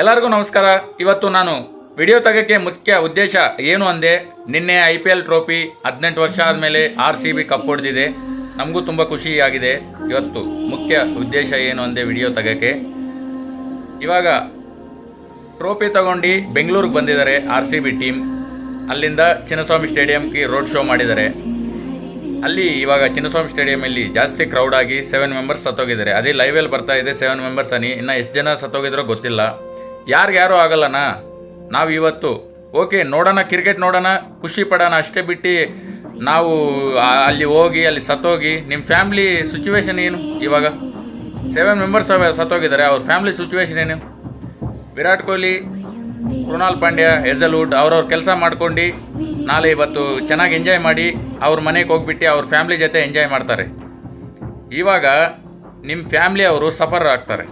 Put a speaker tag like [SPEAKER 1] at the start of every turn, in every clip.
[SPEAKER 1] ಎಲ್ಲರಿಗೂ ನಮಸ್ಕಾರ. ಇವತ್ತು ನಾನು ವಿಡಿಯೋ ತೆಗೋಕ್ಕೆ ಮುಖ್ಯ ಉದ್ದೇಶ ಏನು ಅಂದೆ, ನಿನ್ನೆ IPL ಟ್ರೋಫಿ 18 ವರ್ಷ ಆದಮೇಲೆ RCB ಕಪ್ ಹೊಡೆದಿದೆ. ನಮಗೂ ತುಂಬ ಖುಷಿಯಾಗಿದೆ. ಇವತ್ತು ಮುಖ್ಯ ಉದ್ದೇಶ ಏನು ಅಂದೆ ವಿಡಿಯೋ ತೆಗೋಕ್ಕೆ. ಇವಾಗ ಟ್ರೋಫಿ ತಗೊಂಡು ಬೆಂಗಳೂರಿಗೆ ಬಂದಿದ್ದಾರೆ RCB ಟೀಮ್. ಅಲ್ಲಿಂದ ಚಿನ್ನಸ್ವಾಮಿ ಸ್ಟೇಡಿಯಂಗೆ ರೋಡ್ ಶೋ ಮಾಡಿದ್ದಾರೆ. ಅಲ್ಲಿ ಇವಾಗ ಚಿನ್ನಸ್ವಾಮಿ ಸ್ಟೇಡಿಯಮಲ್ಲಿ ಜಾಸ್ತಿ ಕ್ರೌಡ್ ಆಗಿ 7 ಮೆಂಬರ್ಸ್ ಸತ್ತೋಗಿದ್ದಾರೆ. ಅದೇ ಲೈವಲ್ಲಿ ಬರ್ತಾ ಇದೆ 7 ಮೆಂಬರ್ಸ್ ಅನಿ. ಇನ್ನು ಎಷ್ಟು ಜನ ಸತ್ತೋಗಿದ್ರೋ ಗೊತ್ತಿಲ್ಲ. ಯಾರಿಗ್ಯಾರೋ ಆಗಲ್ಲಣ್ಣ. ನಾವು ಇವತ್ತು ಓಕೆ ನೋಡೋಣ, ಕ್ರಿಕೆಟ್ ನೋಡೋಣ, ಖುಷಿ ಪಡೋಣ ಅಷ್ಟೇ ಬಿಟ್ಟು ನಾವು ಅಲ್ಲಿ ಹೋಗಿ ಅಲ್ಲಿ ಸತ್ತೋಗಿ ನಿಮ್ಮ ಫ್ಯಾಮ್ಲಿ ಸಿಚುವೇಶನ್ ಏನು? ಇವಾಗ 7 ಮೆಂಬರ್ಸ್ ಸತ್ತೋಗಿದ್ದಾರೆ. ಅವ್ರ ಫ್ಯಾಮ್ಲಿ ಸಿಚುವೇಶನ್ ಏನು? ವಿರಾಟ್ ಕೊಹ್ಲಿ, ಕೃಣಾಲ್ ಪಾಂಡ್ಯ, ಹೆಜಲ್ವುಡ್ ಅವ್ರವ್ರ ಕೆಲಸ ಮಾಡ್ಕೊಂಡು ನಾಳೆ ಇವತ್ತು ಚೆನ್ನಾಗಿ ಎಂಜಾಯ್ ಮಾಡಿ ಅವ್ರ ಮನೆಗೆ ಹೋಗ್ಬಿಟ್ಟು ಅವ್ರ ಫ್ಯಾಮ್ಲಿ ಜೊತೆ ಎಂಜಾಯ್ ಮಾಡ್ತಾರೆ. ಇವಾಗ ನಿಮ್ಮ ಫ್ಯಾಮ್ಲಿ ಅವರು ಸಫರ್ ಆಗ್ತಾರೆ.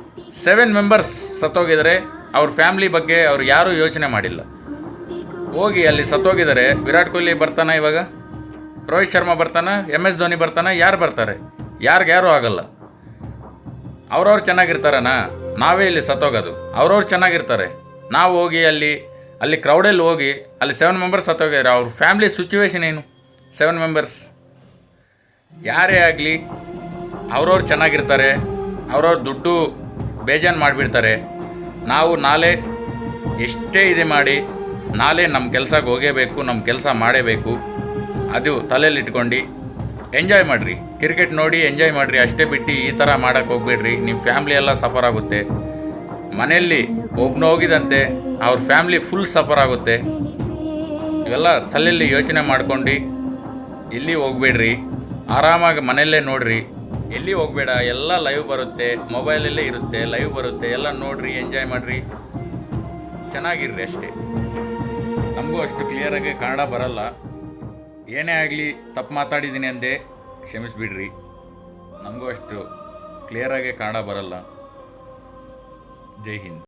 [SPEAKER 1] 7 ಮೆಂಬರ್ಸ್ ಸತ್ತೋಗಿದ್ದಾರೆ. ಅವ್ರ ಫ್ಯಾಮ್ಲಿ ಬಗ್ಗೆ ಅವ್ರು ಯಾರೂ ಯೋಚನೆ ಮಾಡಿಲ್ಲ. ಹೋಗಿ ಅಲ್ಲಿ ಸತ್ತೋಗಿದ್ದಾರೆ. ವಿರಾಟ್ ಕೊಹ್ಲಿ ಬರ್ತಾನೆ, ಇವಾಗ ರೋಹಿತ್ ಶರ್ಮಾ ಬರ್ತಾನೆ, MS ಧೋನಿ ಬರ್ತಾನೆ, ಯಾರು ಬರ್ತಾರೆ? ಯಾರಿಗ್ಯಾರೂ ಆಗಲ್ಲ. ಅವ್ರವ್ರು ಚೆನ್ನಾಗಿರ್ತಾರಣ್ಣ. ನಾವೇ ಇಲ್ಲಿ ಸತ್ತೋಗೋದು. ಅವ್ರವ್ರು ಚೆನ್ನಾಗಿರ್ತಾರೆ. ನಾವು ಹೋಗಿ ಅಲ್ಲಿ ಕ್ರೌಡಲ್ಲಿ ಹೋಗಿ ಅಲ್ಲಿ 7 ಮೆಂಬರ್ಸ್ ಸತ್ತೋಗಿದ್ದಾರೆ. ಅವ್ರ ಫ್ಯಾಮ್ಲಿ ಸಿಚುವೇಶನ್ ಏನು? 7 ಮೆಂಬರ್ಸ್ ಯಾರೇ ಆಗಲಿ ಅವ್ರವ್ರು ಚೆನ್ನಾಗಿರ್ತಾರೆ. ಅವ್ರವ್ರ ದುಡ್ಡು ಬೇಜಾನ್ ಮಾಡಿಬಿಡ್ತಾರೆ. ನಾವು ನಾಳೆ ಎಷ್ಟೇ ಇದೆ ಮಾಡಿ ನಾಳೆ ನಮ್ಮ ಕೆಲಸಕ್ಕೆ ಹೋಗೇಬೇಕು, ನಮ್ಮ ಕೆಲಸ ಮಾಡೇಬೇಕು. ಅದು ತಲೆಯಲ್ಲಿ ಇಟ್ಕೊಂಡು ಎಂಜಾಯ್ ಮಾಡಿರಿ, ಕ್ರಿಕೆಟ್ ನೋಡಿ ಎಂಜಾಯ್ ಮಾಡಿರಿ ಅಷ್ಟೇ ಬಿಟ್ಟು ಈ ಥರ ಮಾಡೋಕ್ಕೆ ಹೋಗ್ಬೇಡ್ರಿ. ನಿಮ್ಮ ಫ್ಯಾಮ್ಲಿ ಎಲ್ಲ ಸಫರ್ ಆಗುತ್ತೆ. ಮನೆಯಲ್ಲಿ ಒಬ್ಬನು ಹೋಗಿದಂತೆ ಅವ್ರ ಫ್ಯಾಮ್ಲಿ ಫುಲ್ ಸಫರ್ ಆಗುತ್ತೆ. ಇವೆಲ್ಲ ತಲೆಯಲ್ಲಿ ಯೋಚನೆ ಮಾಡ್ಕೊಂಡು ಎಲ್ಲಿ ಹೋಗ್ಬೇಡ್ರಿ. ಆರಾಮಾಗಿ ಮನೆಯಲ್ಲೇ ನೋಡಿರಿ. ಎಲ್ಲಿ ಹೋಗಬೇಡ. ಎಲ್ಲ ಲೈವ್ ಬರುತ್ತೆ, ಮೊಬೈಲಲ್ಲೇ ಇರುತ್ತೆ, ಲೈವ್ ಬರುತ್ತೆ. ಎಲ್ಲ ನೋಡಿರಿ, ಎಂಜಾಯ್ ಮಾಡಿರಿ, ಚೆನ್ನಾಗಿರ್ರಿ ಅಷ್ಟೇ. ನಮಗೂ ಅಷ್ಟು ಕ್ಲಿಯರಾಗಿ ಕನ್ನಡ ಬರಲ್ಲ. ಏನೇ ಆಗಲಿ ತಪ್ಪು ಮಾತಾಡಿದ್ದೀನಿ ಅಂದೆ ಕ್ಷಮಿಸಿಬಿಡ್ರಿ. ನಮಗೂ ಅಷ್ಟು ಕ್ಲಿಯರಾಗಿ ಕನ್ನಡ ಬರಲ್ಲ. ಜೈ ಹಿಂದ್.